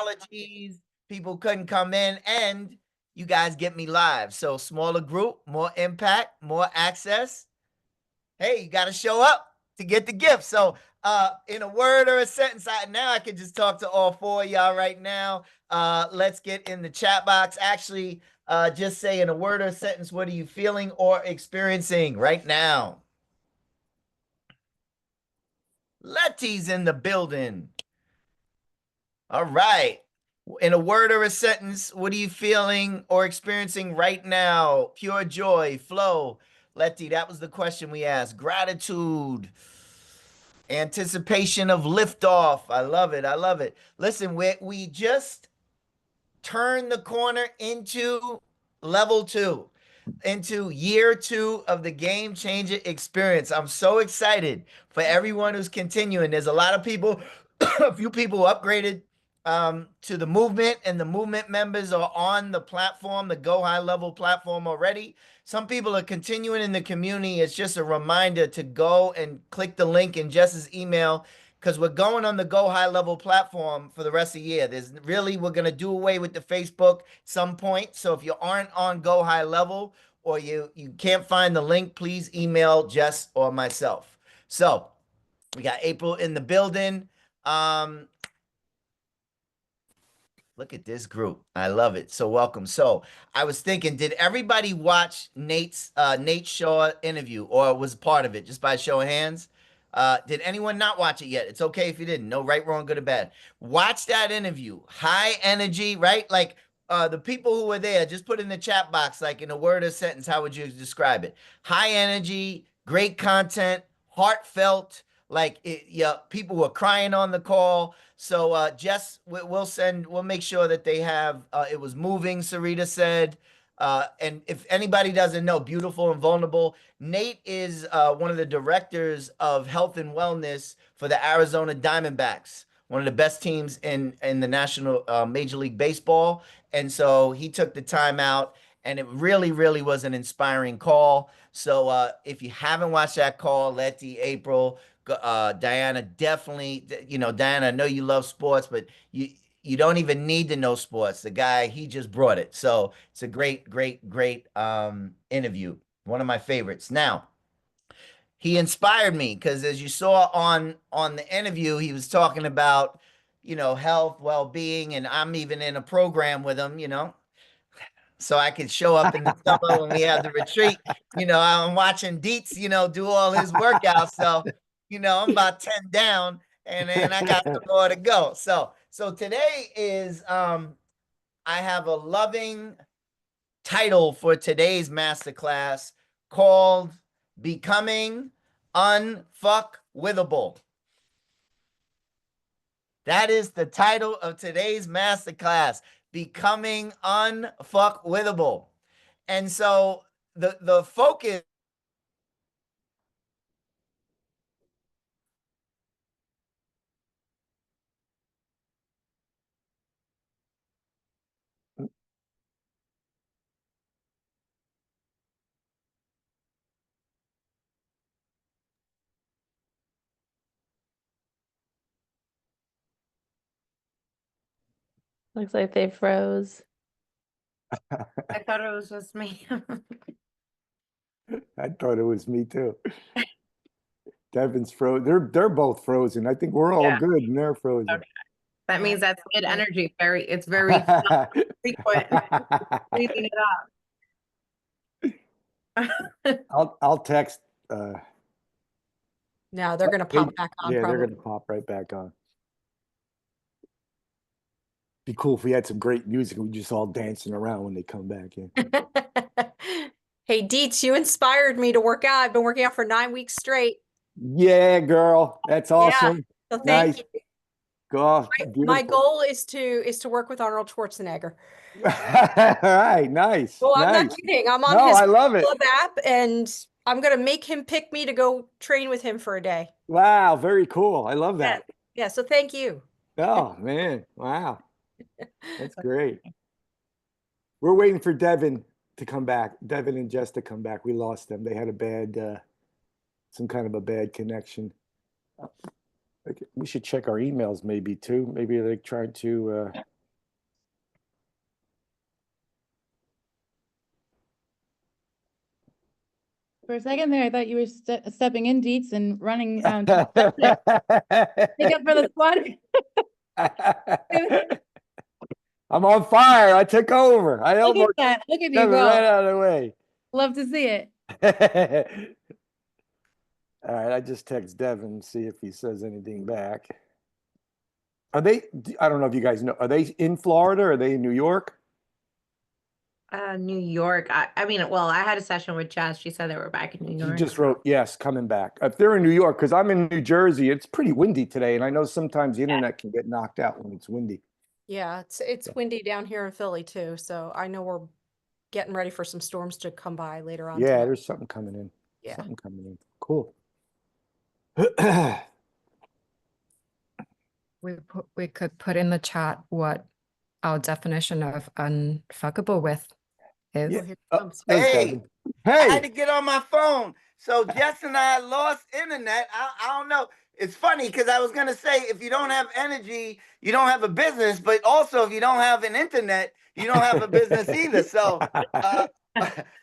apologies. People couldn't come in, and you guys get me live. So smaller group, more impact, more access. Hey, you got to show up to get the gift. So, in a word or a sentence, now I can just talk to all four of y'all right now. Let's get in the chat box. Actually, just say in a word or a sentence, what are you feeling or experiencing right now? Letty's in the building. All right. In a word or a sentence, what are you feeling or experiencing right now? Pure joy, flow. Letty, that was the question we asked. Gratitude, anticipation of liftoff. I love it. I love it. Listen, we just turned the corner into level 2, into year 2 of the Game Changer experience. I'm so excited for everyone who's continuing. There's a lot of people, a few people who upgraded to the movement, and the movement members are on the platform, the Go High Level platform already. Some people are continuing in the community. It's just a reminder to go and click the link in Jess's email, because we're going on the Go High Level platform for the rest of the year. We're going to do away with the Facebook some point. So if you aren't on Go High Level, or you can't find the link, please email Jess or myself. So we got April in the building. Look at this group. I love it. So welcome. So I was thinking, did everybody watch Nate Shaw interview, or was part of it, just by show of hands? Did anyone not watch it yet? It's okay if you didn't. No right, wrong, good or bad. Watch that interview. High energy, right? Like the people who were there, just put in the chat box, like in a word or sentence, how would you describe it? High energy, great content, heartfelt. Like yeah, people were crying on the call. So Jess, we'll make sure that they have, it was moving, Sarita said. And if anybody doesn't know, Beautiful and Vulnerable, Nate is one of the directors of health and wellness for the Arizona Diamondbacks, one of the best teams in the National Major League Baseball. And so he took the time out, and it really, really was an inspiring call. So if you haven't watched that call, Letty, April, Diana, definitely, Diana, I know you love sports, but you don't even need to know sports. The guy, he just brought it. So it's a great, great, great interview. One of my favorites. Now, he inspired me because, as you saw on the interview, he was talking about, health, well-being, and I'm even in a program with him, so I could show up in the summer when we have the retreat. I'm watching Dietz, do all his workouts. So, I'm about 10 down, and then I got some more to go. So today is, I have a loving title for today's masterclass called Becoming Unfuckwithable. That is the title of today's masterclass, Becoming Unfuckwithable. And so the focus Looks like they froze. I thought it was just me. I thought it was me too. Devin's frozen. They're both frozen. I think we're all good, and they're frozen. Okay. That means that's good energy. It's very frequent. Breathing it up. I'll text. No, they're gonna pop back on. Yeah, probably. they're gonna pop right back on. Be cool if we had some great music and we just all dancing around when they come back in. Hey, Dietz, you inspired me to work out. I've been working out for 9 weeks straight. Yeah, girl, that's awesome. So thank Nice. you. Go. My goal is to work with Arnold Schwarzenegger. All right, nice. Well, I'm nice. not kidding. I'm on No, his I love it. club app, and I'm gonna make him pick me to go train with him for a day. Wow, very cool. I love that. Yeah, so thank you. Oh man, wow. That's great. We're waiting for Devin to come back. Devin and Jess to come back. We lost them. They had a bad, some kind of a bad connection. We should check our emails maybe too. Maybe they're trying to For a second there, I thought you were stepping in, Deets, and running to make up for the squad. I'm on fire. I took over. I Look at almost that. Look at you got it right go. out of the way. Love to see it. All right, I just text Devin, see if he says anything back. Are they, I don't know if you guys know, are they in Florida? Or are they in New York? New York. I mean, well, I had a session with Jess. She said they were back in New She York. just wrote, yes, coming back. If they're in New York, because I'm in New Jersey, it's pretty windy today. And I know sometimes the internet can get knocked out when it's windy. Yeah, it's windy down here in Philly too, so I know we're getting ready for some storms to come by later on Yeah, tonight. there's something coming in. Yeah. Something coming in. Cool. We could put in the chat what our definition of unfuckable with is. Yeah. Oh, here it Oh, comes. there's Hey, Devin. I had to Hey. get on my phone. So Jess and I lost internet. I don't know. It's funny because I was gonna say if you don't have energy, you don't have a business. But also if you don't have an internet, you don't have a business either. So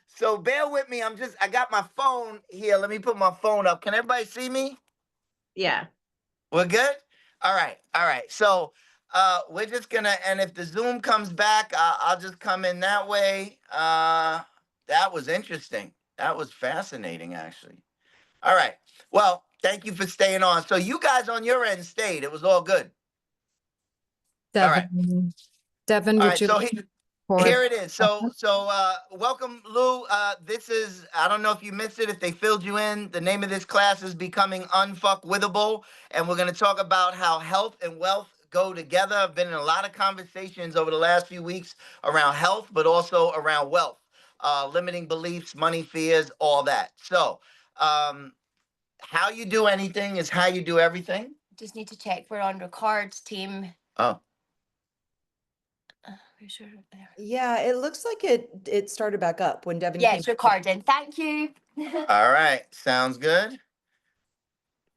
so bear with me. I got my phone here. Let me put my phone up. Can everybody see me? Yeah. We're good? All right. All right. So we're just gonna, and if the Zoom comes back, I'll just come in that way. That was interesting. That was fascinating, actually. All right. Well, thank you for staying on. So you guys on your end stayed. It was all good. All right. Devin, All would right. you So for here it is. So welcome, Lou. This is, I don't know if you missed it, if they filled you in. The name of this class is Becoming Unfuckwithable, and we're going to talk about how health and wealth go together. I've been in a lot of conversations over the last few weeks around health, but also around wealth, limiting beliefs, money fears, all that. So how you do anything is how you do everything. Just need to check we're on record, team. Oh, We're sure there. Yeah, it looks like it started back up when Devin Yeah, came. it's recording. Thank you. all right. Sounds good.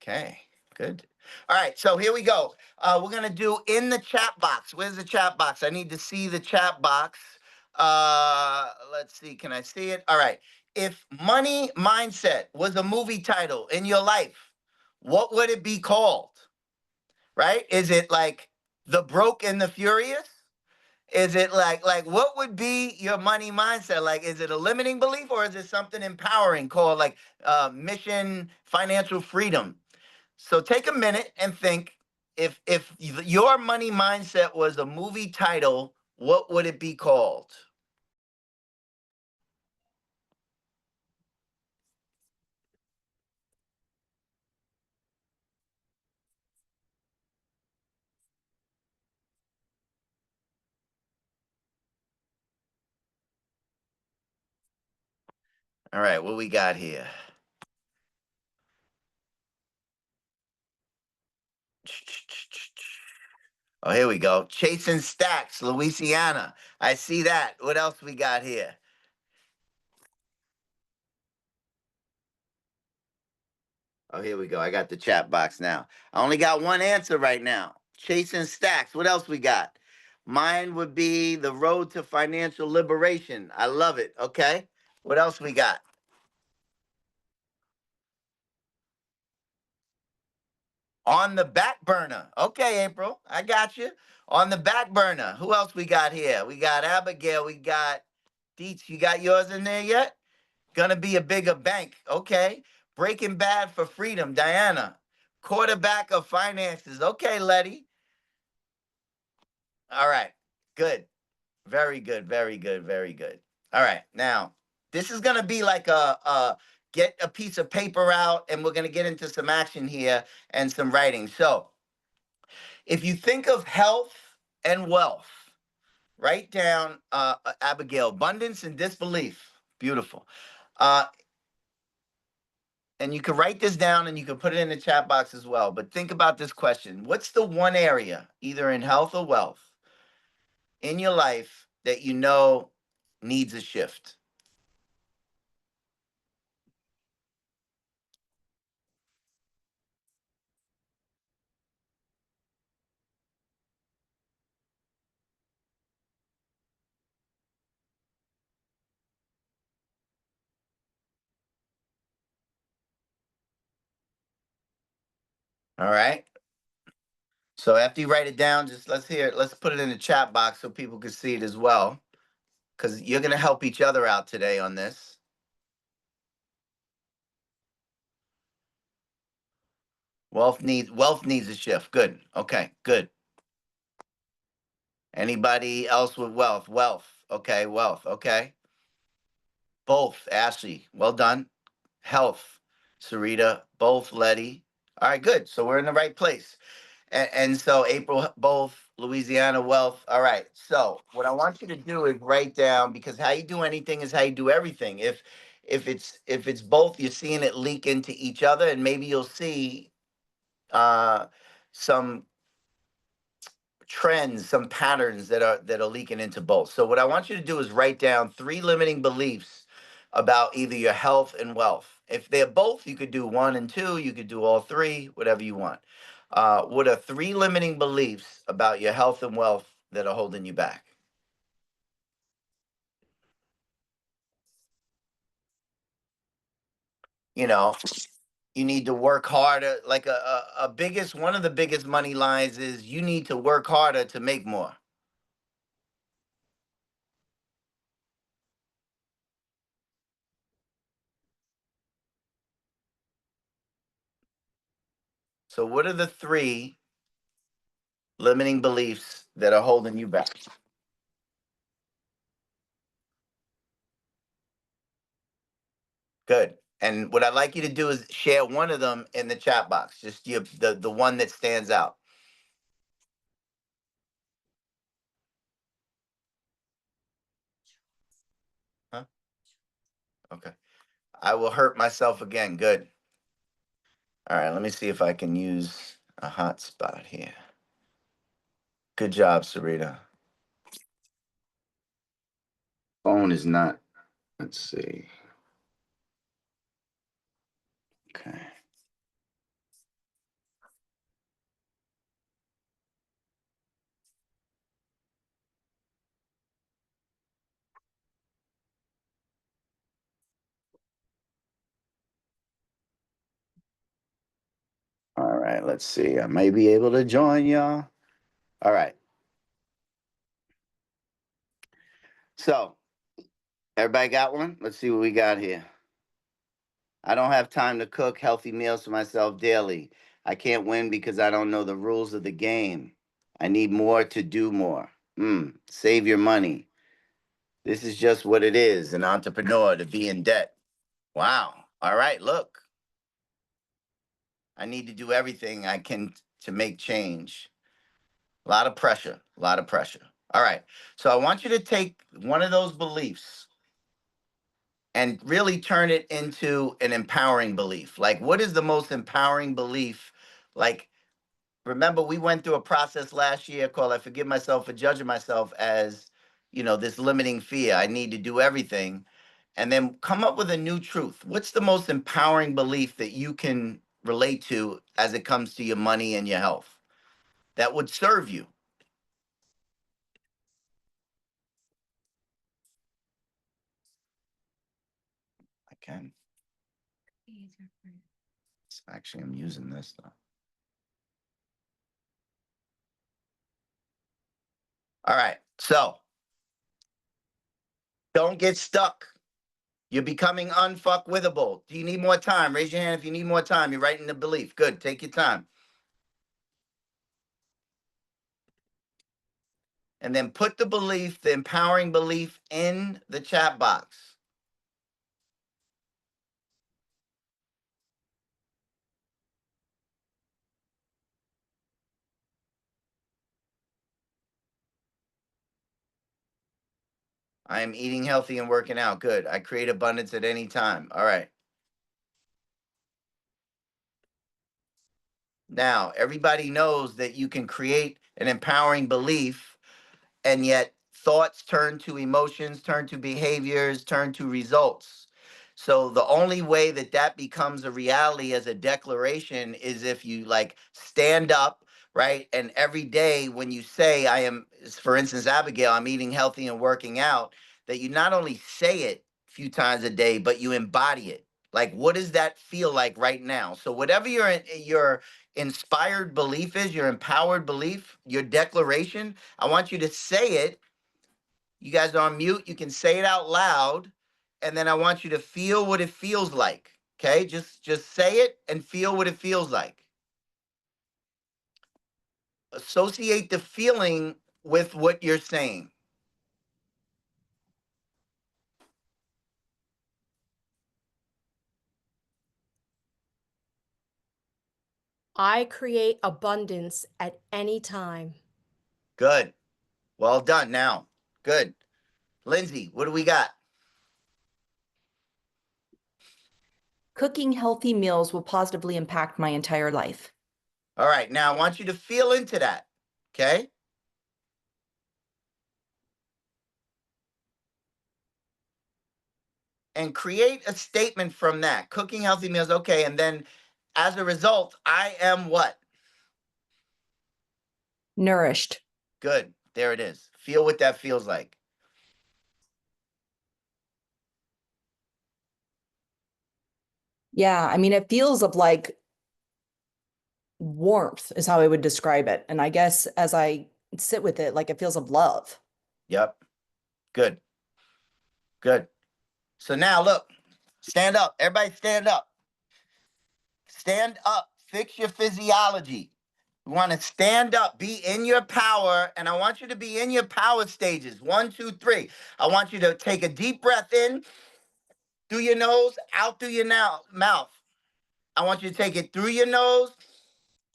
Okay, good. All right, so here we go. We're gonna do in the chat box. Where's the chat box? I need to see the chat box. Let's see. Can I see it? All right. If Money Mindset was a movie title in your life, what would it be called? Right? Is it like The Broke and the Furious? Is it like what would be your money mindset? Like, is it a limiting belief or is it something empowering called like mission financial freedom? So take a minute and think if your money mindset was a movie title, what would it be called? All right, what we got here? Oh, here we go. Chasing Stacks, Louisiana. I see that. What else we got here? Oh, here we go. I got the chat box now. I only got one answer right now. Chasing Stacks. What else we got? Mine would be The Road to Financial Liberation. I love it. Okay. What else we got? On the back burner. Okay, April. I got you. On the back burner. Who else we got here? We got Abigail. We got Deets. You got yours in there yet? Gonna be a bigger bank. Okay. Breaking Bad for Freedom. Diana. Quarterback of finances. Okay, Letty. All right. Good. Very good. Very good. Very good. All right. Now, this is going to be like get a piece of paper out and we're going to get into some action here and some writing. So, if you think of health and wealth, write down Abigail, abundance and disbelief. Beautiful. Uh, and you can write this down and you can put it in the chat box as well. But think about this question. What's the one area, either in health or wealth, in your life that you know needs a shift? All right. So after you write it down, just let's hear it. Let's put it in the chat box so people can see it as well. Because you're going to help each other out today on this. Wealth needs a shift. Good. Okay, good. Anybody else with wealth? Wealth. Okay, wealth. Okay. Both, Ashley. Well done. Health, Sarita. Both, Letty. All right, good. So we're in the right place. And so April, both, Louisiana, wealth. All right. So what I want you to do is write down, because how you do anything is how you do everything. If it's both, you're seeing it leak into each other, and maybe you'll see some trends, some patterns that are leaking into both. So what I want you to do is write down 3 limiting beliefs about either your health and wealth. If they're both, you could do 1 and 2, you could do all 3, whatever you want. What are 3 limiting beliefs about your health and wealth that are holding you back? You know, you need to work harder. Like one of the biggest money lines is you need to work harder to make more. So what are the 3 limiting beliefs that are holding you back? Good. And what I'd like you to do is share one of them in the chat box, just the one that stands out. Huh? Okay. I will hurt myself again. Good. All right, let me see if I can use a hotspot here. Good job, Sarita. Phone is not, let's see. Okay. All right, let's see. I may be able to join y'all. All right. So, everybody got one? Let's see what we got here. I don't have time to cook healthy meals for myself daily. I can't win because I don't know the rules of the game. I need more to do more. Save your money. This is just what it is, an entrepreneur to be in debt. Wow. All right, look. I need to do everything I can to make change. A lot of pressure, a lot of pressure. All right. So I want you to take one of those beliefs and really turn it into an empowering belief. Like, what is the most empowering belief? Like, remember, we went through a process last year called I forgive myself for judging myself as, this limiting fear. I need to do everything. And then come up with a new truth. What's the most empowering belief that you can relate to as it comes to your money and your health that would serve you? I can. Actually, I'm using this though. All right. So don't get stuck. You're becoming unfuckwithable. Do you need more time? Raise your hand if you need more time. You're writing the belief. Good. Take your time. And then put the belief, the empowering belief, in the chat box. I am eating healthy and working out. Good. I create abundance at any time. All right. Now, everybody knows that you can create an empowering belief, and yet thoughts turn to emotions, turn to behaviors, turn to results. So the only way that that becomes a reality as a declaration is if you like stand up, right? And every day when you say, I am, for instance, Abigail, I'm eating healthy and working out, that you not only say it a few times a day, but you embody it. Like, what does that feel like right now? So whatever your inspired belief is, your empowered belief, your declaration. I want you to say it. You guys are on mute. You can say it out loud. And then I want you to feel what it feels like. Okay? Just say it and feel what it feels like. Associate the feeling with what you're saying. I create abundance at any time. Good. Well done now. Good. Lindsay, what do we got? Cooking healthy meals will positively impact my entire life. All right. Now I want you to feel into that. Okay? And create a statement from that. Cooking healthy meals. Okay. And then as a result, I am what? Nourished. Good. There it is. Feel what that feels like. Yeah, I mean, it feels of like warmth is how I would describe it. And I guess as I sit with it, like it feels of love. Yep. Good. Good. So now look, stand up. Everybody stand up. Stand up. Fix your physiology. You want to stand up, be in your power, and I want you to be in your power stages. 1, 2, 3. I want you to take a deep breath in through your nose, out through your mouth. I want you to take it through your nose,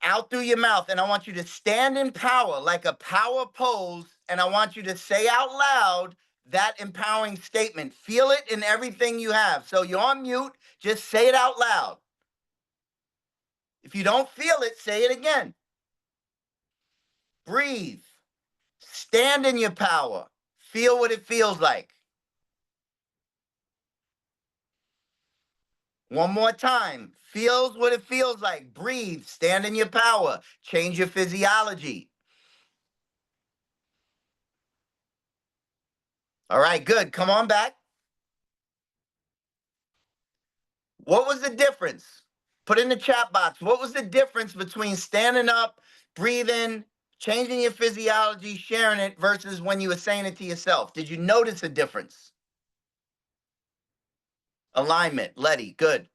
out through your mouth, and I want you to stand in power like a power pose, and I want you to say out loud that empowering statement. Feel it in everything you have. So you're on mute, just say it out loud. If you don't feel it, say it again. Breathe. Stand in your power. Feel what it feels like. One more time. Feels what it feels like. Breathe. Stand in your power. Change your physiology. All right, good. Come on back. What was the difference? Put in the chat box. What was the difference between standing up, breathing, changing your physiology, sharing it versus when you were saying it to yourself? Did you notice a difference? Alignment. Letty, good.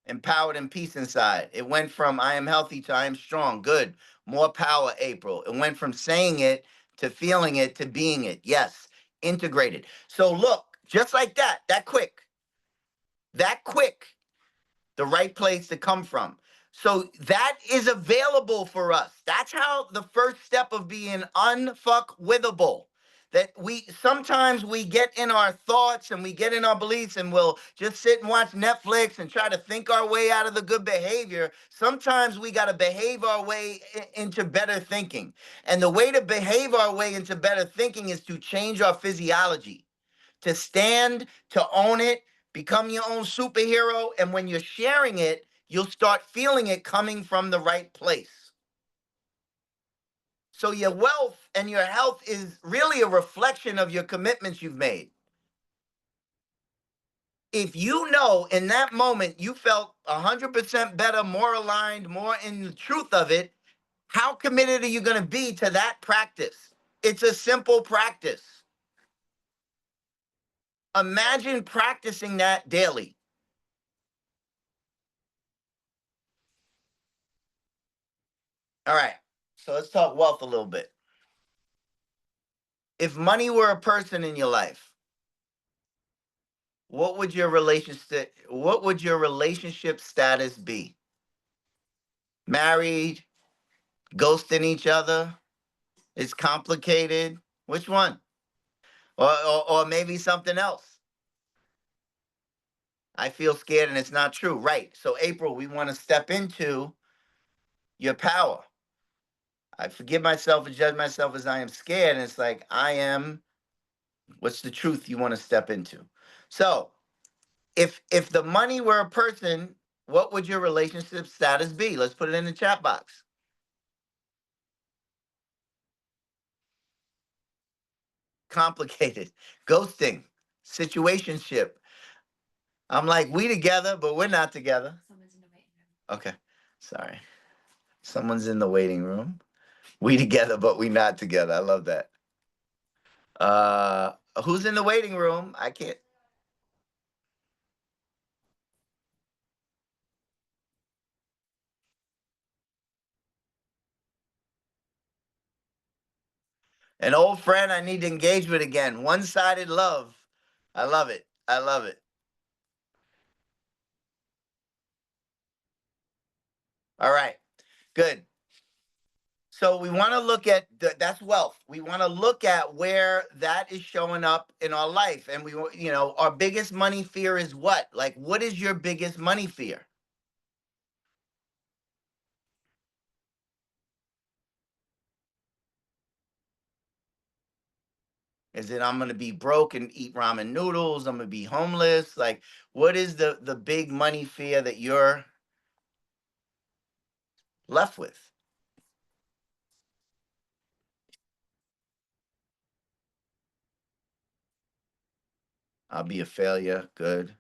Empowered and peace inside. It went from I am healthy to I am strong. Good. More power, April. It went from saying it to feeling it to being it. Yes. Integrated. So look, just like that, that quick, the right place to come from. So that is available for us. That's how the first step of being unfuckwithable. That we sometimes we get in our thoughts and we get in our beliefs and we'll just sit and watch Netflix and try to think our way out of the good behavior. Sometimes we got to behave our way into better thinking. And the way to behave our way into better thinking is to change our physiology, to stand, to own it, become your own superhero. And when you're sharing it, you'll start feeling it coming from the right place. So your wealth and your health is really a reflection of your commitments you've made. If you know in that moment you felt 100% better, more aligned, more in the truth of it, how committed are you going to be to that practice? It's a simple practice. Imagine practicing that daily. All right, so let's talk wealth a little bit. If money were a person in your life, what would your relationship status be? Married, ghosting each other, it's complicated. Which one? Or maybe something else. I feel scared and it's not true. Right. So April, we want to step into your power. I forgive myself and judge myself as I am scared. And it's like, I am, what's the truth you want to step into? So if the money were a person, what would your relationship status be? Let's put it in the chat box. Complicated, ghosting, situationship. I'm like, we together, but we're not together. Okay. Sorry. Someone's in the waiting room. We together, but we not together. I love that. Who's in the waiting room? I can't. An old friend. I need to engage with again. One-sided love. I love it. I love it. All right. Good. So we want to look at that's wealth. We want to look at where that is showing up in our life. And our biggest money fear is what? Like, what is your biggest money fear? Is it I'm going to be broke and eat ramen noodles? I'm going to be homeless? Like, what is the big money fear that you're left with? I'll be a failure. Good.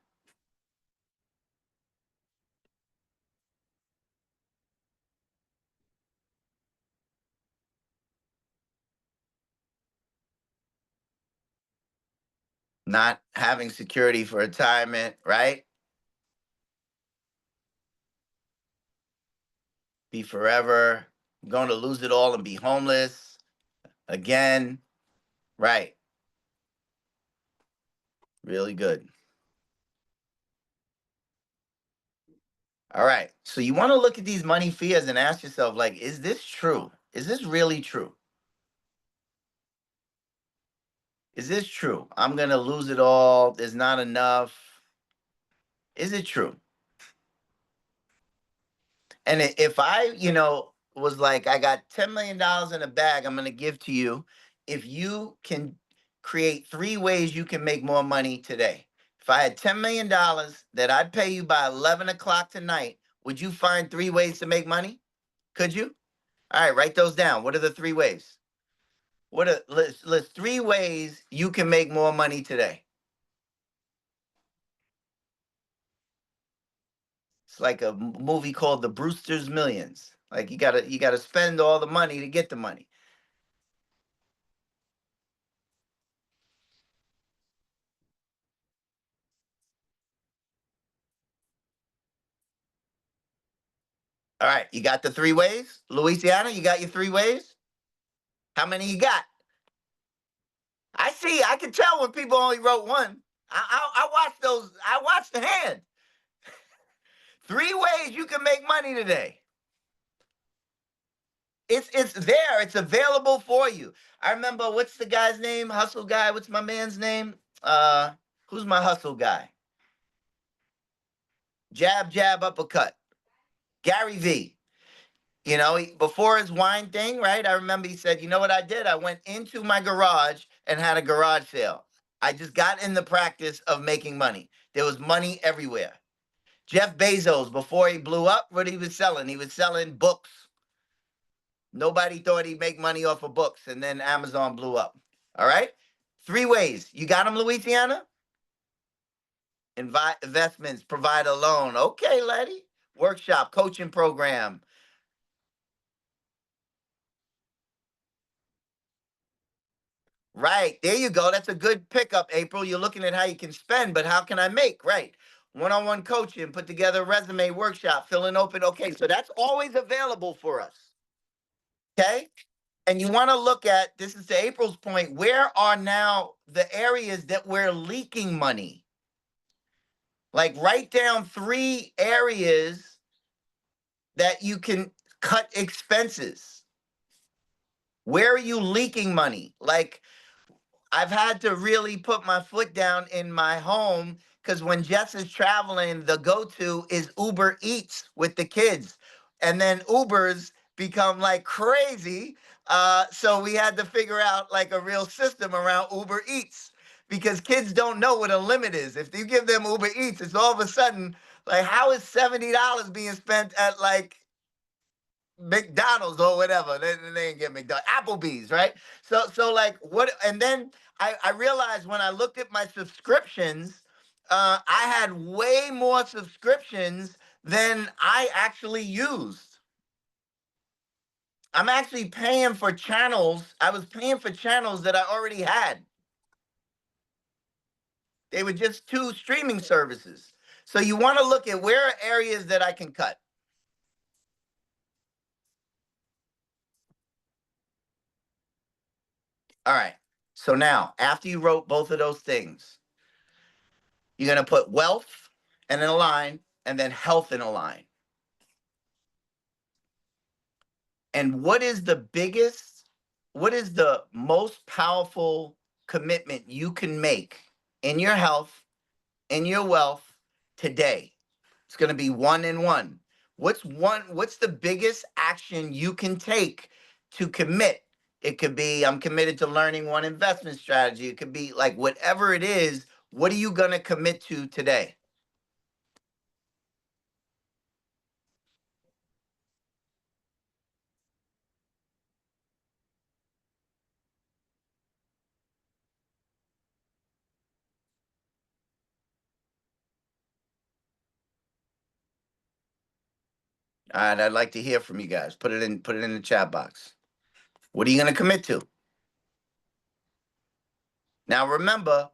Not having security for retirement, right? Be forever. I'm going to lose it all and be homeless again. Right. Really good. All right. So you want to look at these money fears and ask yourself, like, is this true? Is this really true? Is this true? I'm going to lose it all. There's not enough. Is it true? And if I, was like, I got $10 million in a bag, I'm going to give to you. If you can create 3 ways you can make more money today. If I had $10 million that I'd pay you by 11 o'clock tonight, would you find 3 ways to make money? Could you? All right, write those down. What are the 3 ways? List 3 ways you can make more money today. It's like a movie called The Brewster's Millions. Like you gotta spend all the money to get the money. All right, you got the 3 ways? Louisiana, you got your 3 ways? How many you got? I see, I can tell when people only wrote one. I watch those, I watch the hand. 3 ways you can make money today. It's there, it's available for you. I remember, what's the guy's name? Hustle guy, what's my man's name? Who's my hustle guy? Jab, jab, uppercut. Gary V. Before his wine thing, right? I remember he said, you know what I did? I went into my garage and had a garage sale. I just got in the practice of making money. There was money everywhere. Jeff Bezos, before he blew up, what he was selling? He was selling books. Nobody thought he'd make money off of books, and then Amazon blew up. All right? 3 ways. You got them, Louisiana? Investments, provide a loan. Okay, Letty. Workshop, coaching program. Right. There you go. That's a good pickup, April. You're looking at how you can spend, but how can I make? Right. One-on-one coaching, put together a resume workshop, fill in open. Okay, so that's always available for us. Okay. And you want to look at, this is to April's point, where are now the areas that we're leaking money? Like, write down 3 areas that you can cut expenses. Where are you leaking money? Like, I've had to really put my foot down in my home because when Jess is traveling, the go-to is Uber Eats with the kids. And then Ubers become like crazy. So we had to figure out like a real system around Uber Eats because kids don't know what a limit is. If you give them Uber Eats, it's all of a sudden like, how is $70 being spent at like McDonald's or whatever? They ain't get McDonald's, Applebee's, right? So like what? And then I realized when I looked at my subscriptions, I had way more subscriptions than I actually used. I'm actually paying for channels. I was paying for channels that I already had. They were just 2 streaming services. So you want to look at where are areas that I can cut. All right. So now, after you wrote both of those things, you're going to put wealth and in a line, and then health in a line. And what is the most powerful commitment you can make in your health, in your wealth today? It's going to be 1 and 1. What's the biggest action you can take to commit? It could be, I'm committed to learning one investment strategy. It could be like whatever it is, what are you going to commit to today? All right, I'd like to hear from you guys. Put it in the chat box. What are you going to commit to? Now remember,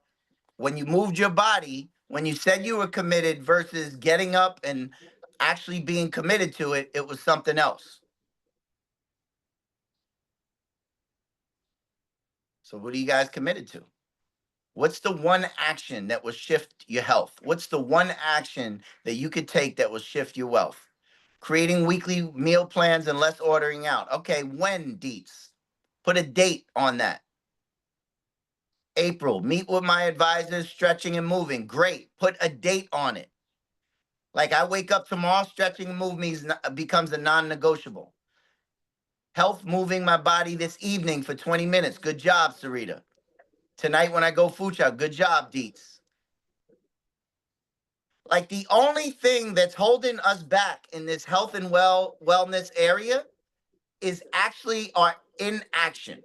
when you moved your body, when you said you were committed versus getting up and actually being committed to it, it was something else. So what are you guys committed to? What's the one action that will shift your health? What's the one action that you could take that will shift your wealth? Creating weekly meal plans and less ordering out. Okay, when, Deets? Put a date on that. April, meet with my advisors, stretching and moving. Great. Put a date on it. Like I wake up tomorrow, stretching and moving becomes a non-negotiable. Health, moving my body this evening for 20 minutes. Good job, Sarita. Tonight when I go food shop, good job, Deets. Like the only thing that's holding us back in this health and wellness area is actually our inaction.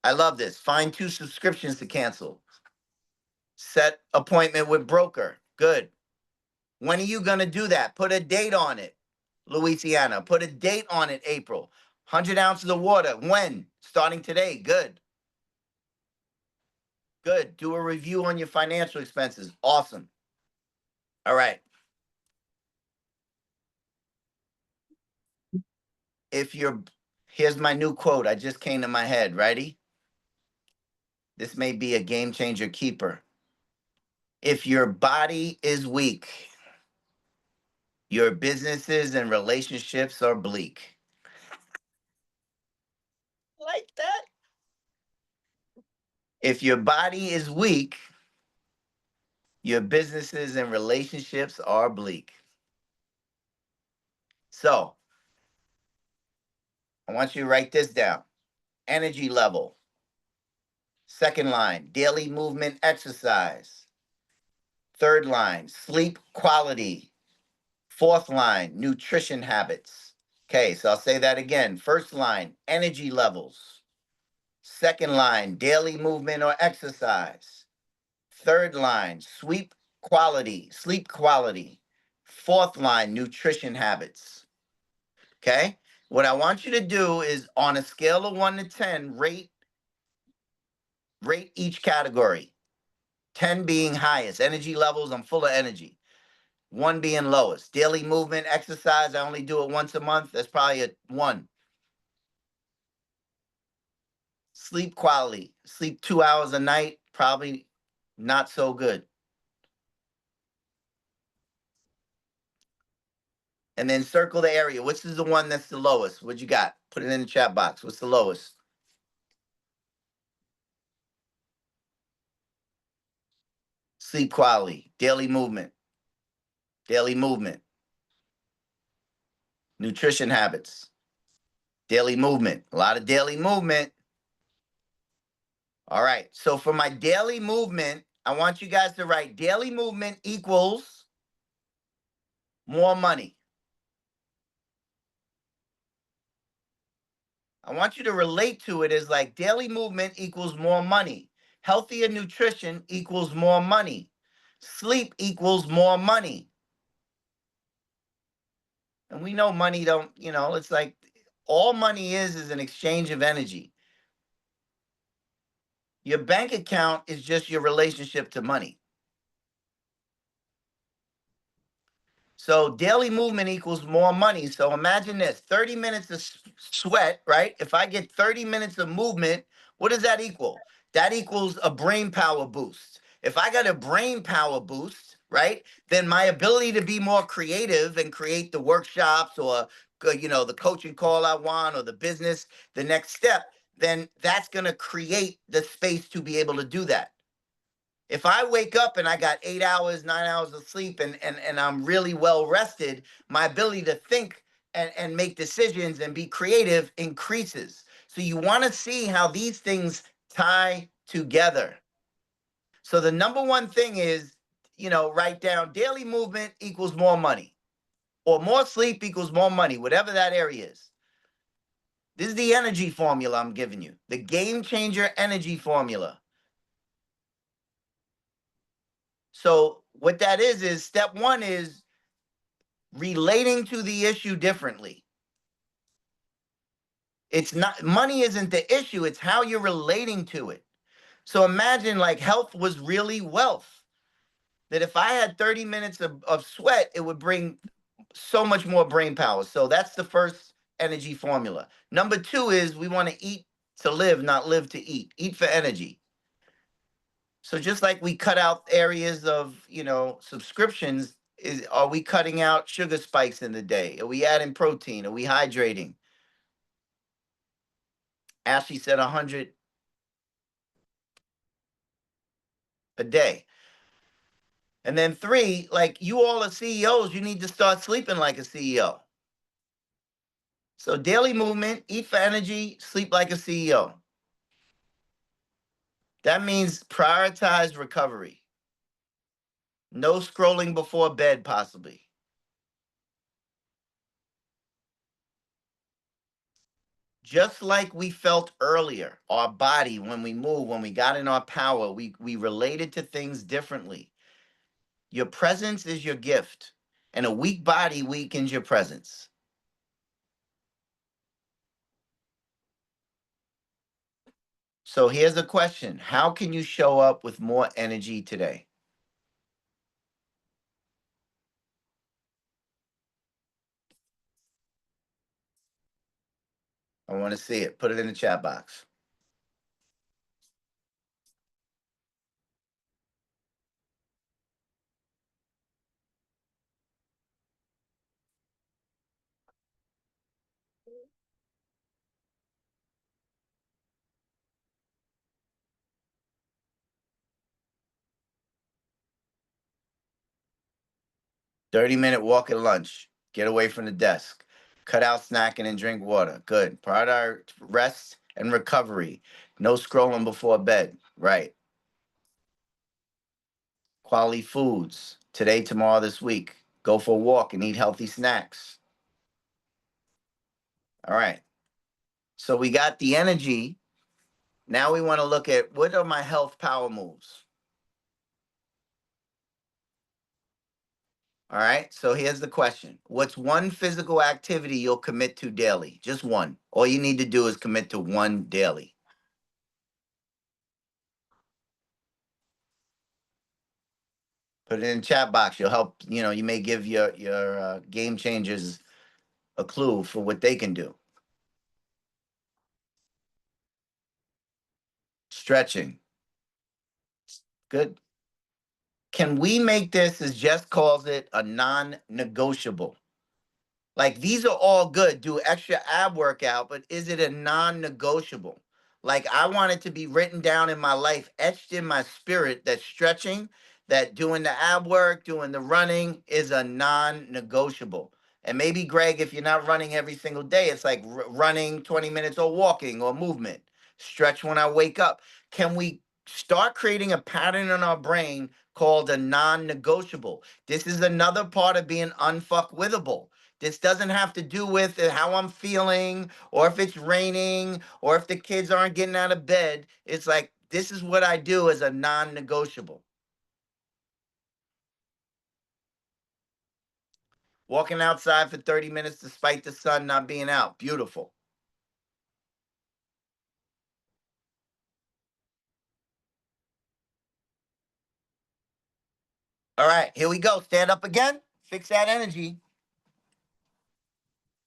I love this. Find 2 subscriptions to cancel. Set appointment with broker. Good. When are you going to do that? Put a date on it, Louisiana. Put a date on it, April. 100 ounces of water. When? Starting today. Good. Good. Do a review on your financial expenses. Awesome. All right. Here's my new quote. I just came to my head. Ready? This may be a game changer keeper. If your body is weak, your businesses and relationships are bleak. Like that? If your body is weak, your businesses and relationships are bleak. So, I want you to write this down. Energy level. Second line, daily movement exercise. Third line, sleep quality. Fourth line, nutrition habits. Okay, so I'll say that again. First line, energy levels. Second line, daily movement or exercise. Third line, sleep quality. Fourth line, nutrition habits. Okay? What I want you to do is on a scale of 1 to 10, rate each category. 10 being highest, energy levels, I'm full of energy. 1 being lowest. Daily movement, exercise, I only do it once a month. That's probably a 1. Sleep quality, sleep 2 hours a night, probably not so good. And then circle the area. Which is the one that's the lowest? What you got? Put it in the chat box. What's the lowest? Sleep quality, daily movement, nutrition habits, daily movement, a lot of daily movement. All right. So for my daily movement, I want you guys to write daily movement equals more money. I want you to relate to it as like daily movement equals more money. Healthier nutrition equals more money. Sleep equals more money. And we know money don't, it's like all money is an exchange of energy. Your bank account is just your relationship to money. So daily movement equals more money. So imagine this, 30 minutes of sweat, right? If I get 30 minutes of movement, what does that equal? That equals a brain power boost. If I got a brain power boost, right, then my ability to be more creative and create the workshops or, the coaching call I want or the business, the next step, then that's going to create the space to be able to do that. If I wake up and I got 8 hours, 9 hours of sleep and I'm really well rested, my ability to think and make decisions and be creative increases. So you want to see how these things tie together. So the number one thing is, write down daily movement equals more money or more sleep equals more money, whatever that area is. This is the energy formula I'm giving you, the game changer energy formula. So what that is step one is relating to the issue differently. It's not, money isn't the issue, it's how you're relating to it. So imagine like health was really wealth. That if I had 30 minutes of sweat, it would bring so much more brain power. So that's the first energy formula. Number two is we want to eat to live, not live to eat. Eat for energy. So just like we cut out areas of, subscriptions, are we cutting out sugar spikes in the day? Are we adding protein? Are we hydrating? Ashley said 100 a day. And then three, like you all are CEOs, you need to start sleeping like a CEO. So daily movement, eat for energy, sleep like a CEO. That means prioritize recovery. No scrolling before bed, possibly. Just like we felt earlier, our body, when we move, when we got in our power, we related to things differently. Your presence is your gift, and a weak body weakens your presence. So here's a question. How can you show up with more energy today? I want to see it. Put it in the chat box. Thirty-minute walk at lunch. Get away from the desk. Cut out snacking and drink water. Good. Prioritize rest and recovery. No scrolling before bed. Right. Quality foods. Today, tomorrow, this week. Go for a walk and eat healthy snacks. All right. So we got the energy. Now we want to look at what are my health power moves? All right. So here's the question. What's one physical activity you'll commit to daily? Just one. All you need to do is commit to one daily. Put it in the chat box. You'll help, you may give your game changers a clue for what they can do. Stretching. Good. Can we make this, as Jess calls it, a non-negotiable? Like these are all good. Do extra ab workout, but is it a non-negotiable? Like I want it to be written down in my life, etched in my spirit that stretching, that doing the ab work, doing the running is a non-negotiable. And maybe Greg, if you're not running every single day, it's like running 20 minutes or walking or movement. Stretch when I wake up. Can we start creating a pattern in our brain called a non-negotiable? This is another part of being unfuckwithable. This doesn't have to do with how I'm feeling or if it's raining or if the kids aren't getting out of bed. It's like, this is what I do as a non-negotiable. Walking outside for 30 minutes despite the sun not being out. Beautiful. All right, here we go. Stand up again. Fix that energy.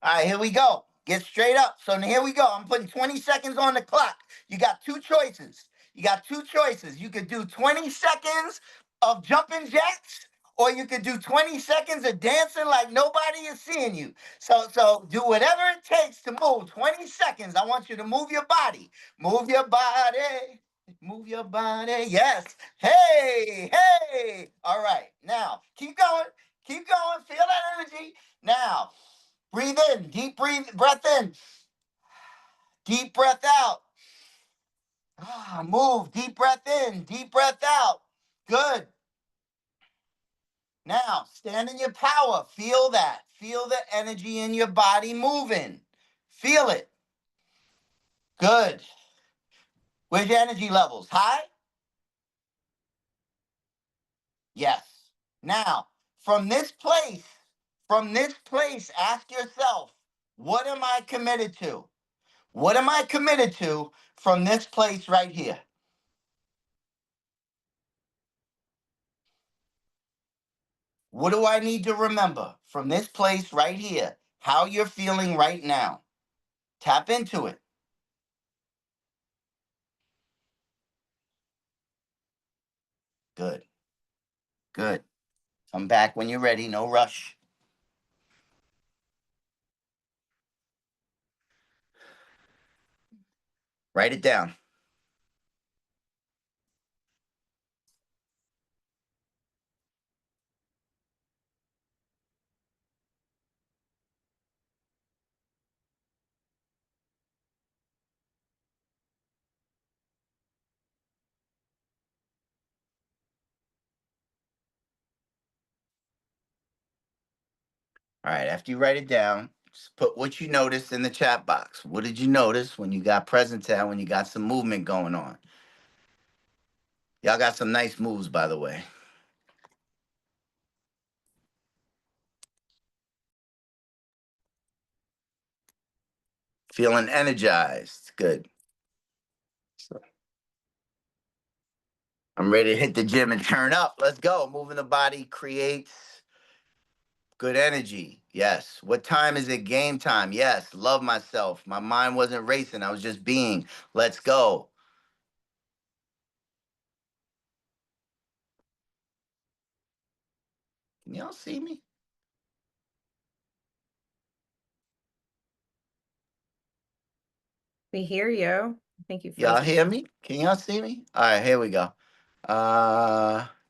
All right, here we go. Get straight up. So now here we go. I'm putting 20 seconds on the clock. You got two choices. You got two choices. You could do 20 seconds of jumping jacks, or you could do 20 seconds of dancing like nobody is seeing you. So do whatever it takes to move. 20 seconds. I want you to move your body. Move your body. Move your body. Yes. Hey, hey. All right. Now, keep going. Keep going. Feel that energy. Now, breathe in. Deep breath in. Deep breath out. Move. Deep breath in. Deep breath out. Good. Now, stand in your power. Feel that. Feel the energy in your body moving. Feel it. Good. Where's your energy levels? High? Yes. Now, from this place, ask yourself, what am I committed to? What am I committed to from this place right here? What do I need to remember from this place right here? How you're feeling right now. Tap into it. Good. Good. Come back when you're ready. No rush. Write it down. All right, after you write it down, just put what you noticed in the chat box. What did you notice when you got present when you got some movement going on? Y'all got some nice moves, by the way. Feeling energized. Good. So, I'm ready to hit the gym and turn up. Let's go. Moving the body creates good energy. Yes. What time is it? Game time. Yes. Love myself. My mind wasn't racing. I was just being. Let's go. Can y'all see me? We hear you. I think you Y'all froze. hear me? Can y'all see me? All right, here we go.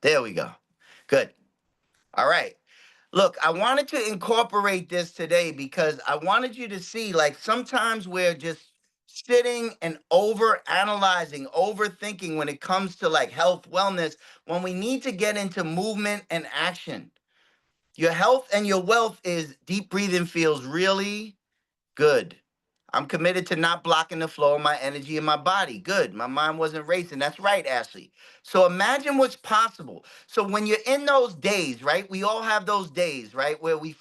There we go. Good. All right. Look, I wanted to incorporate this today because I wanted you to see, like, sometimes we're just sitting and over analyzing, overthinking when it comes to like health, wellness, when we need to get into movement and action. Your health and your wealth is deep breathing feels really good. I'm committed to not blocking the flow of my energy in my body. Good. My mind wasn't racing. That's right, Ashley. So imagine what's possible. So when you're in those days, right? We all have those days, right? Where we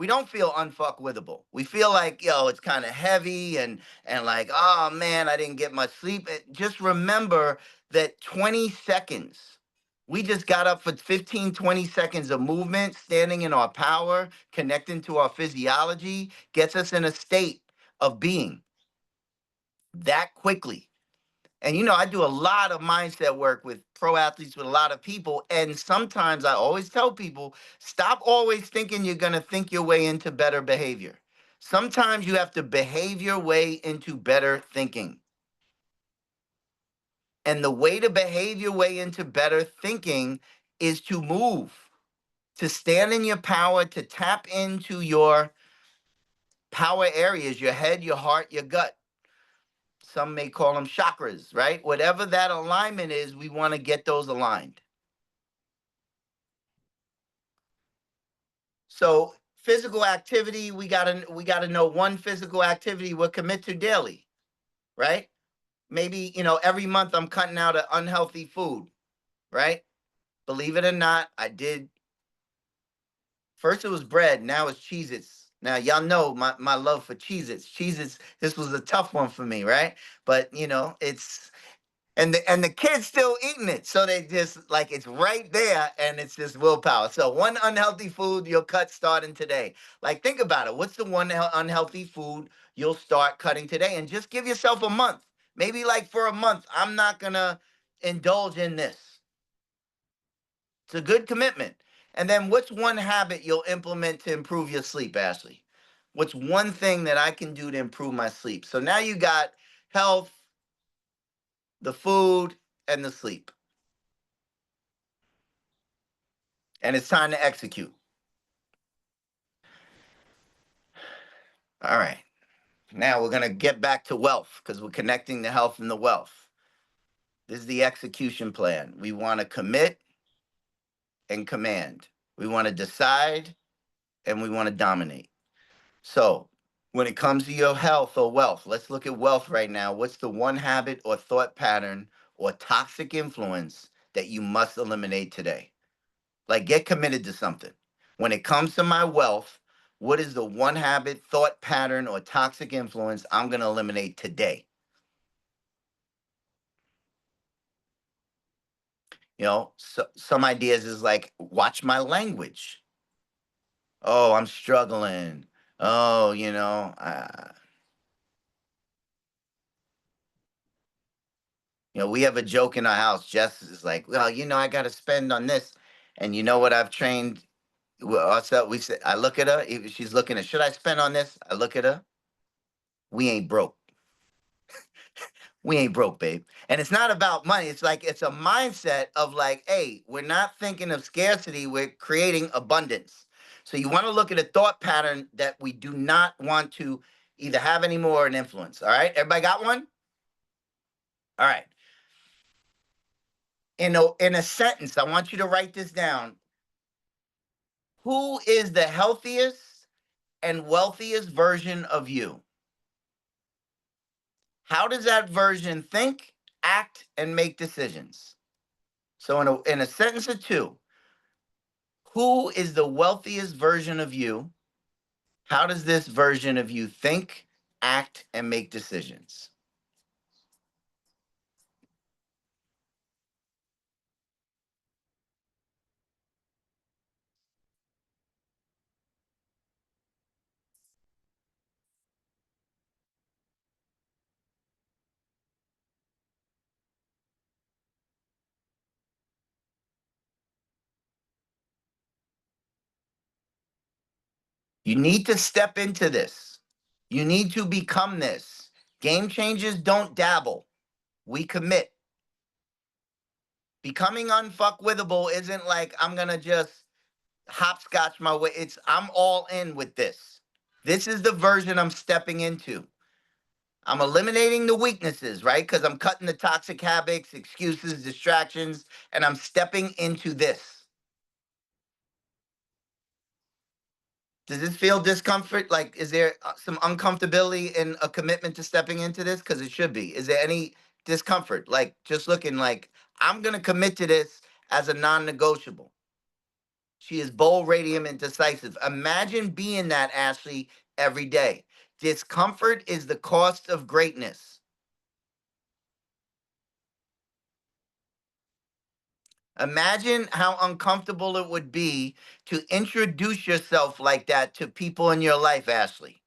don't feel unfuckwithable. We feel like, yo, it's kind of heavy and like, oh man, I didn't get much sleep. Just remember that 20 seconds. We just got up for 15, 20 seconds of movement, standing in our power, connecting to our physiology, gets us in a state of being that quickly. And I do a lot of mindset work with pro athletes, with a lot of people. And sometimes I always tell people, stop always thinking you're going to think your way into better behavior. Sometimes you have to behave your way into better thinking. And the way to behave your way into better thinking is to move, to stand in your power, to tap into your power areas, your head, your heart, your gut. Some may call them chakras, right? Whatever that alignment is, we want to get those aligned. So physical activity, we gotta know one physical activity we'll commit to daily, right? Maybe, every month I'm cutting out an unhealthy food, right? Believe it or not, I did First it was bread, now it's Cheez-Its. Now y'all know my love for Cheez-Its. Cheez-Its, this was a tough one for me, right? But you know, it's and the kids still eating it. So they just like it's right there and it's just willpower. So one unhealthy food you'll cut starting today. Like think about it. What's the one unhealthy food you'll start cutting today? And just give yourself a month. Maybe like for a month, I'm not gonna indulge in this. It's a good commitment. And then what's one habit you'll implement to improve your sleep, Ashley? What's one thing that I can do to improve my sleep? So now you got health, the food, and the sleep. And it's time to execute. All right. Now we're going to get back to wealth because we're connecting the health and the wealth. This is the execution plan. We want to commit and command. We want to decide and we want to dominate. So when it comes to your health or wealth, let's look at wealth right now. What's the one habit or thought pattern or toxic influence that you must eliminate today? Like get committed to something. When it comes to my wealth, what is the one habit, thought pattern, or toxic influence I'm going to eliminate today? You know, so, some ideas is like watch my language. Oh, I'm struggling. Oh, you know, we have a joke in our house. Jess is like, well, you know, I got to spend on this. And you know what I've trained us up? We said, I look at her. If she's looking at, should I spend on this? I look at her. We ain't broke. We ain't broke, babe. And it's not about money. It's like, it's a mindset of like, hey, we're not thinking of scarcity. We're creating abundance. So you want to look at a thought pattern that we do not want to either have anymore or an influence. All right. Everybody got one? All right. In a sentence, I want you to write this down. Who is the healthiest and wealthiest version of you? How does that version think, act, and make decisions? So in a sentence or two, who is the wealthiest version of you? How does this version of you think, act, and make decisions? You need to step into this. You need to become this. Game changers don't dabble. We commit. Becoming unfuckwithable isn't like I'm going to just hopscotch my way. It's I'm all in with this. This is the version I'm stepping into. I'm eliminating the weaknesses, right? Because I'm cutting the toxic habits, excuses, distractions, and I'm stepping into this. Does this feel discomfort? Like, is there some uncomfortability in a commitment to stepping into this? Because it should be. Is there any discomfort? Like, just looking like, I'm going to commit to this as a non negotiable. She is bold, radiant, and decisive. Imagine being that, Ashley, every day. Discomfort is the cost of greatness. Imagine how uncomfortable it would be to introduce yourself like that to people in your life, Ashley.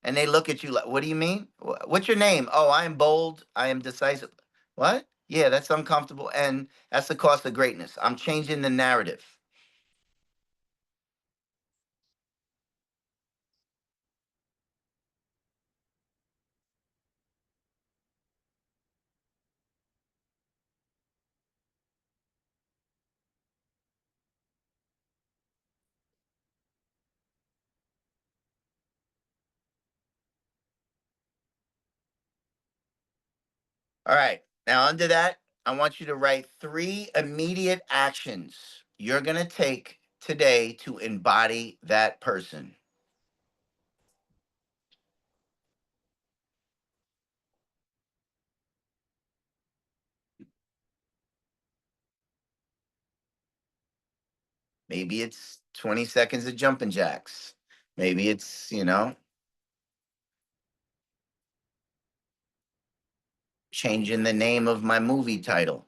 And they look at you like, what do you mean? What's your name? Oh, I am bold. I am decisive. What? Yeah, that's uncomfortable. And that's the cost of greatness. I'm changing the narrative. All right. Now, under that, I want you to write 3 immediate actions you're going to take today to embody that person. Maybe it's 20 seconds of jumping jacks. Maybe it's, changing the name of my movie title.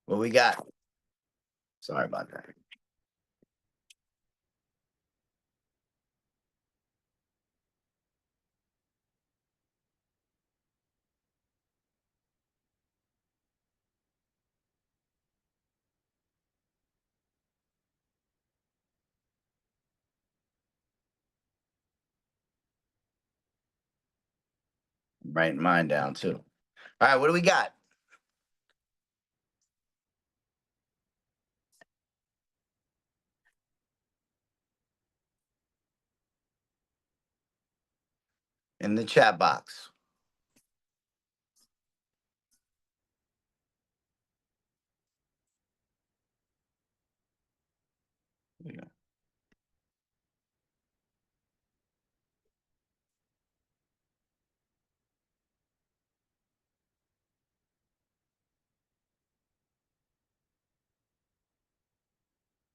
What we got? Sorry about that. I'm writing mine down too. All right, what do we got? In the chat box. Yeah.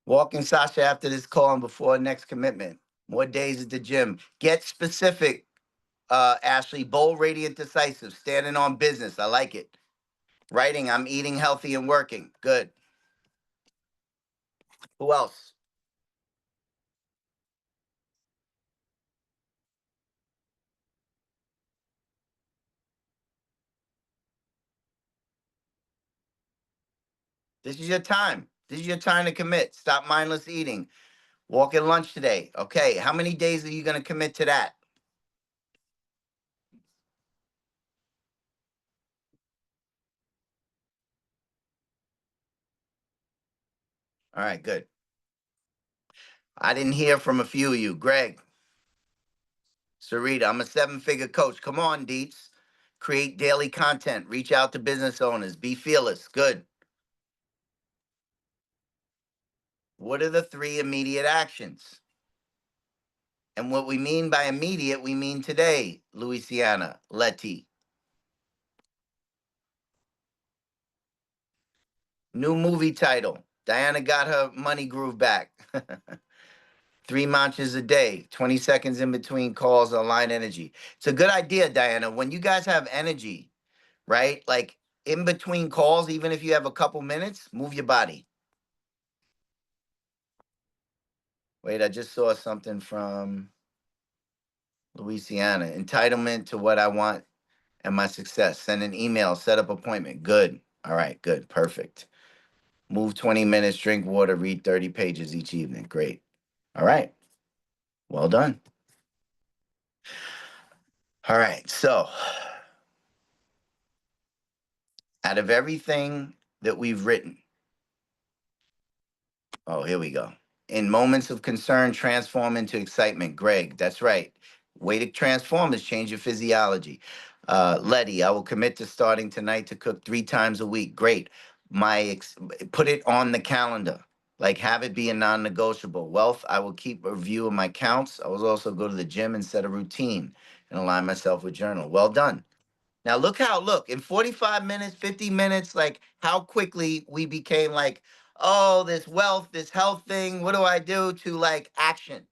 Walking Sasha after this call and before next commitment. More days at the gym. Get specific, Ashley. Bold, radiant, decisive. Standing on business. I like it. Writing, I'm eating healthy and working. Good. Who else? This is your time. This is your time to commit. Stop mindless eating. Walk at lunch today. Okay. How many days are you going to commit to that? All right, good. I didn't hear from a few of you. Greg, Sarita, I'm a 7-figure coach. Come on, Deets. Create daily content. Reach out to business owners. Be fearless. Good. What are the 3 immediate actions? And what we mean by immediate, we mean today, Louisiana, Letty. New movie title. Diana got her money groove back. 3 manches a day, 20 seconds in between calls, align energy. It's a good idea, Diana. When you guys have energy, right? Like in between calls, even if you have a couple minutes, move your body. Wait, I just saw something from Louisiana. Entitlement to what I want and my success. Send an email, set up appointment. Good. All right, good. Perfect. Move 20 minutes, drink water, read 30 pages each evening. Great. All right. Well done. All right. So, out of everything that we've written, oh, here we go. In moments of concern, transform into excitement. Greg, that's right. Way to transform is change your physiology. Letty, I will commit to starting tonight to cook 3 times a week. Great. Put it on the calendar. Like have it be a non-negotiable. Wealth, I will keep a review of my counts. I will also go to the gym and set a routine and align myself with journal. Well done. Now look in 45 minutes, 50 minutes, like how quickly we became like, oh, this wealth, this health thing, what do I do to like action?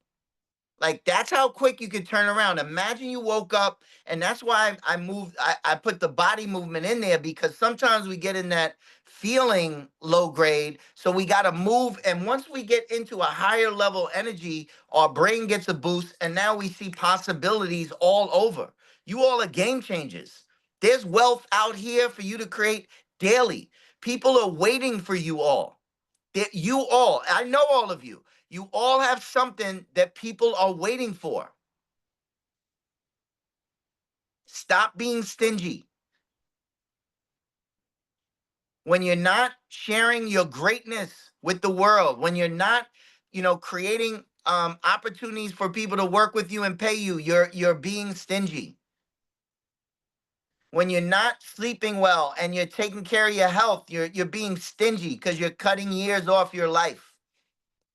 Like that's how quick you could turn around. Imagine you woke up, and that's why I moved. I put the body movement in there because sometimes we get in that feeling low grade. So we got to move. And once we get into a higher level energy, our brain gets a boost, and now we see possibilities all over. You all are game changers. There's wealth out here for you to create daily. People are waiting for you all. You all, I know all of you. You all have something that people are waiting for. Stop being stingy. When you're not sharing your greatness with the world, when you're not, creating opportunities for people to work with you and pay you, you're being stingy. When you're not sleeping well and you're taking care of your health, you're being stingy because you're cutting years off your life.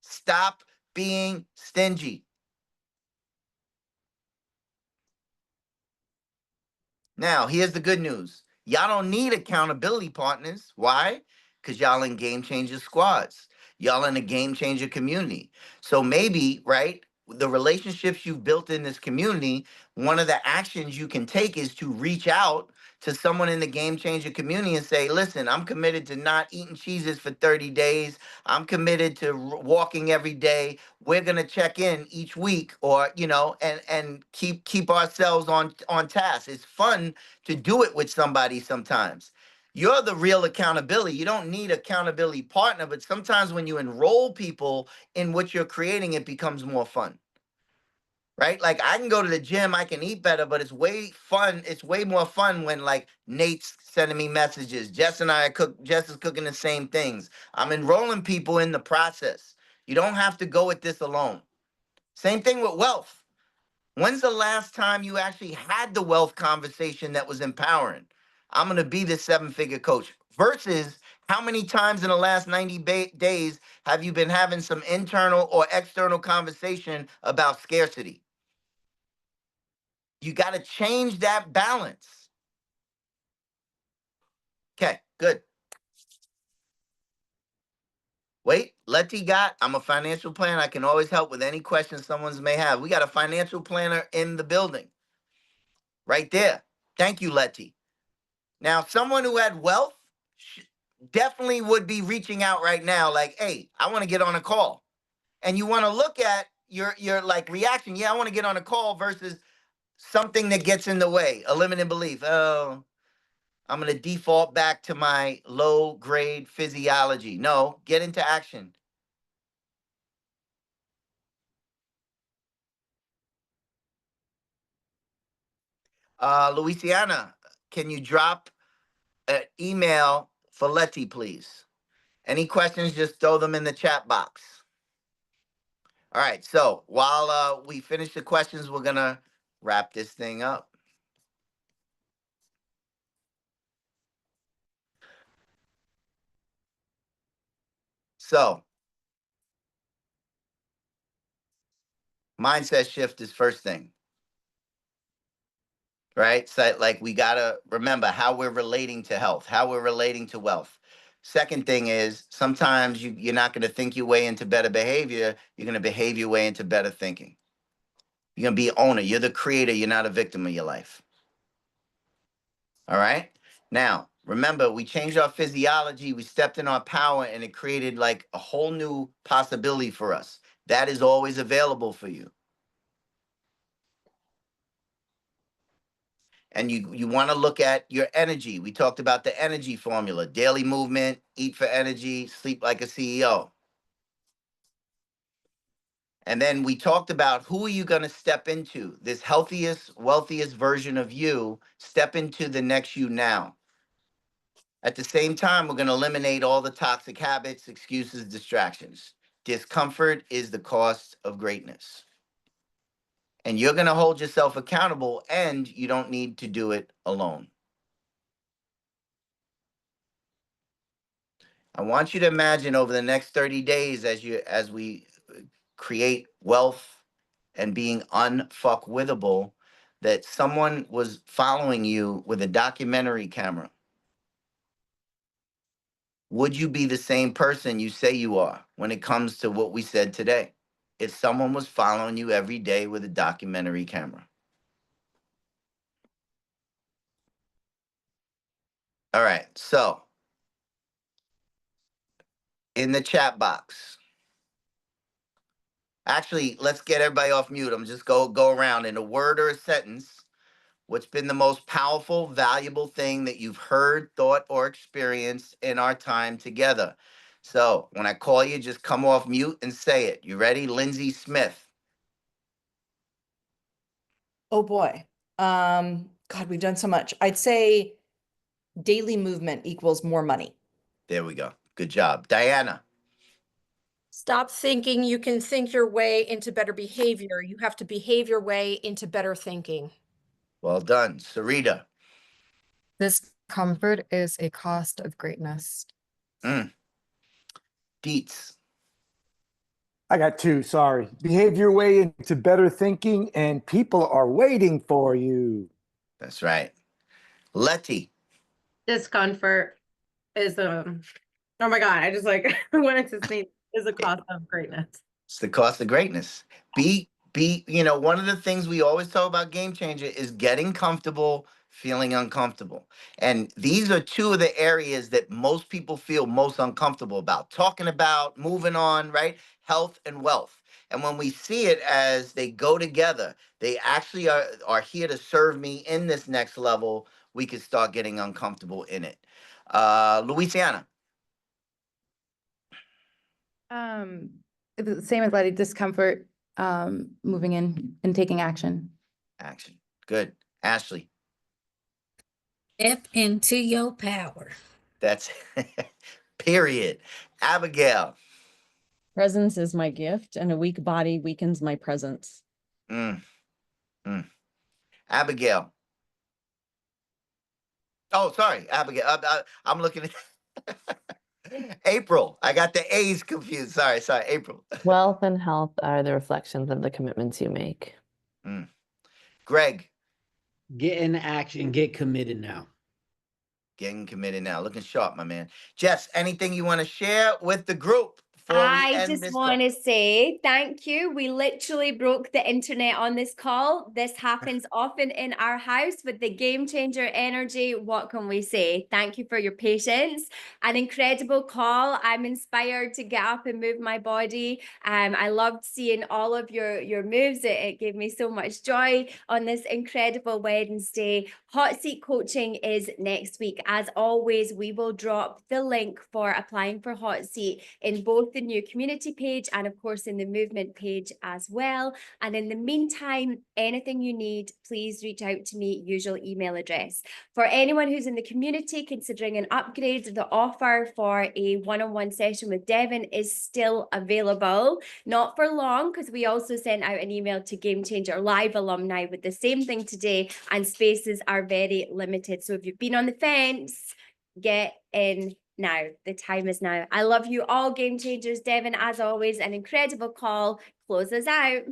Stop being stingy. Now, here's the good news. Y'all don't need accountability partners. Why? Because y'all in Game Changer squads. Y'all in a Game Changer community. So maybe, right, the relationships you've built in this community, one of the actions you can take is to reach out to someone in the Game Changer community and say, listen, I'm committed to not eating cheeses for 30 days. I'm committed to walking every day. We're going to check in each week, or and keep ourselves on task. It's fun to do it with somebody sometimes. You're the real accountability. You don't need accountability partner, but sometimes when you enroll people in what you're creating, it becomes more fun. Right? Like I can go to the gym, I can eat better, but it's way fun. It's way more fun when like Nate's sending me messages. Jess and I Jess is cooking the same things. I'm enrolling people in the process. You don't have to go at this alone. Same thing with wealth. When's the last time you actually had the wealth conversation that was empowering? I'm going to be this 7-figure coach versus how many times in the last 90 days have you been having some internal or external conversation about scarcity? You got to change that balance. Okay, good. Wait, Letty I'm a financial planner. I can always help with any questions someone may have. We got a financial planner in the building. Right there. Thank you, Letty. Now, someone who had wealth definitely would be reaching out right now like, hey, I want to get on a call. And you want to look at your like reaction. Yeah, I want to get on a call versus something that gets in the way, a limiting belief. Oh, I'm going to default back to my low grade physiology. No, get into action. Louisiana, can you drop an email for Letty, please? Any questions, just throw them in the chat box. All right, so while we finish the questions, we're going to wrap this thing up. So, mindset shift is first thing, right? So, like, we got to remember how we're relating to health, how we're relating to wealth. Second thing is sometimes you're not going to think your way into better behavior. You're going to behave your way into better thinking. You're going to be an owner. You're the creator. You're not a victim of your life. All right. Now, remember, we changed our physiology. We stepped in our power, and it created like a whole new possibility for us. That is always available for you. And you want to look at your energy. We talked about the energy formula: daily movement, eat for energy, sleep like a CEO. And then we talked about who are you going to step into? This healthiest, wealthiest version of you. Step into the next you now. At the same time, we're going to eliminate all the toxic habits, excuses, distractions. Discomfort is the cost of greatness. And you're going to hold yourself accountable, and you don't need to do it alone. I want you to imagine over the next 30 days as we create wealth and being unfuckwithable, that someone was following you with a documentary camera. Would you be the same person you say you are when it comes to what we said today? If someone was following you every day with a documentary camera. All right, so in the chat box, actually, let's get everybody off mute. I'm just go around in a word or a sentence. What's been the most powerful, valuable thing that you've heard, thought, or experienced in our time together? So when I call you, just come off mute and say it. You ready? Lindsay Smith. Oh boy. God, we've done so much. I'd say daily movement equals more money. There we go. Good job. Diana. Stop thinking you can think your way into better behavior. You have to behave your way into better thinking. Well done. Sarita. Discomfort is a cost of greatness. Dietz. I got two, sorry. Behave your way into better thinking, and people are waiting for you. That's right. Letty. Discomfort is oh my God, I just like wanted to sneeze, is a cost of greatness. It's the cost of greatness. One of the things we always talk about Game Changer is getting comfortable, feeling uncomfortable. And these are two of the areas that most people feel most uncomfortable about, talking about, moving on, right? Health and wealth. And when we see it as they go together, they actually are here to serve me in this next level. We can start getting uncomfortable in it. Louisiana. The same as Letty, discomfort, moving in and taking action. Action. Good. Ashley. Step into your power. That's period. Abigail. Presence is my gift, and a weak body weakens my presence. Abigail. Oh, sorry, Abigail. I'm looking at April. I got the A's confused. Sorry, April. Wealth and health are the reflections of the commitments you make. Greg. Get in action, get committed now. Getting committed now. Looking sharp, my man. Jess, anything you want to share with the group? I just want to say thank you. We literally broke the internet on this call. This happens often in our house with the Game Changer energy. What can we say? Thank you for your patience. An incredible call. I'm inspired to get up and move my body. I loved seeing all of your moves. It gave me so much joy on this incredible Wednesday. Hot seat coaching is next week. As always, we will drop the link for applying for hot seat in both the new community page and of course in the movement page as well. And in the meantime, anything you need, please reach out to me, usual email address. For anyone who's in the community considering an upgrade, the offer for a one-on-one session with Devin is still available. Not for long, because we also sent out an email to Game Changer Live alumni with the same thing today, and spaces are very limited. So if you've been on the fence, get in now. The time is now. I love you all, Game Changers. Devin, as always, an incredible call. Close us out.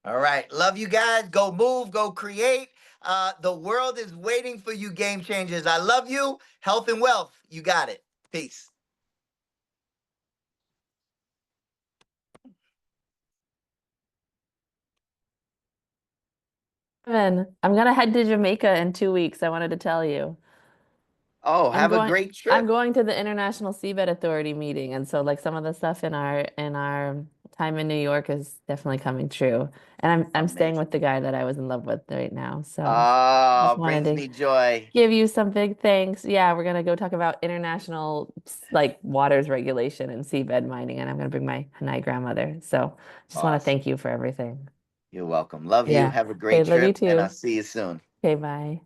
All right. Love you guys. Go move, go create. The world is waiting for you, Game Changers. I love you. Health and wealth. You got it. Peace. Evan, I'm gonna head to Jamaica in 2 weeks. I wanted to tell you. Oh, have a great trip. I'm going to the International Seabed Authority meeting, and so like some of the stuff in our time in New York is definitely coming true. And I'm staying with the guy that I was in love with right now. So oh, just wanted brings to me joy. give you some big thanks. Yeah, we're gonna go talk about international like waters regulation and seabed mining, and I'm gonna bring my Hanai grandmother. So just want to thank you for everything. You're welcome. Love you. Yeah. Have a great Okay, love you trip, and too. I'll see you soon. Okay, bye.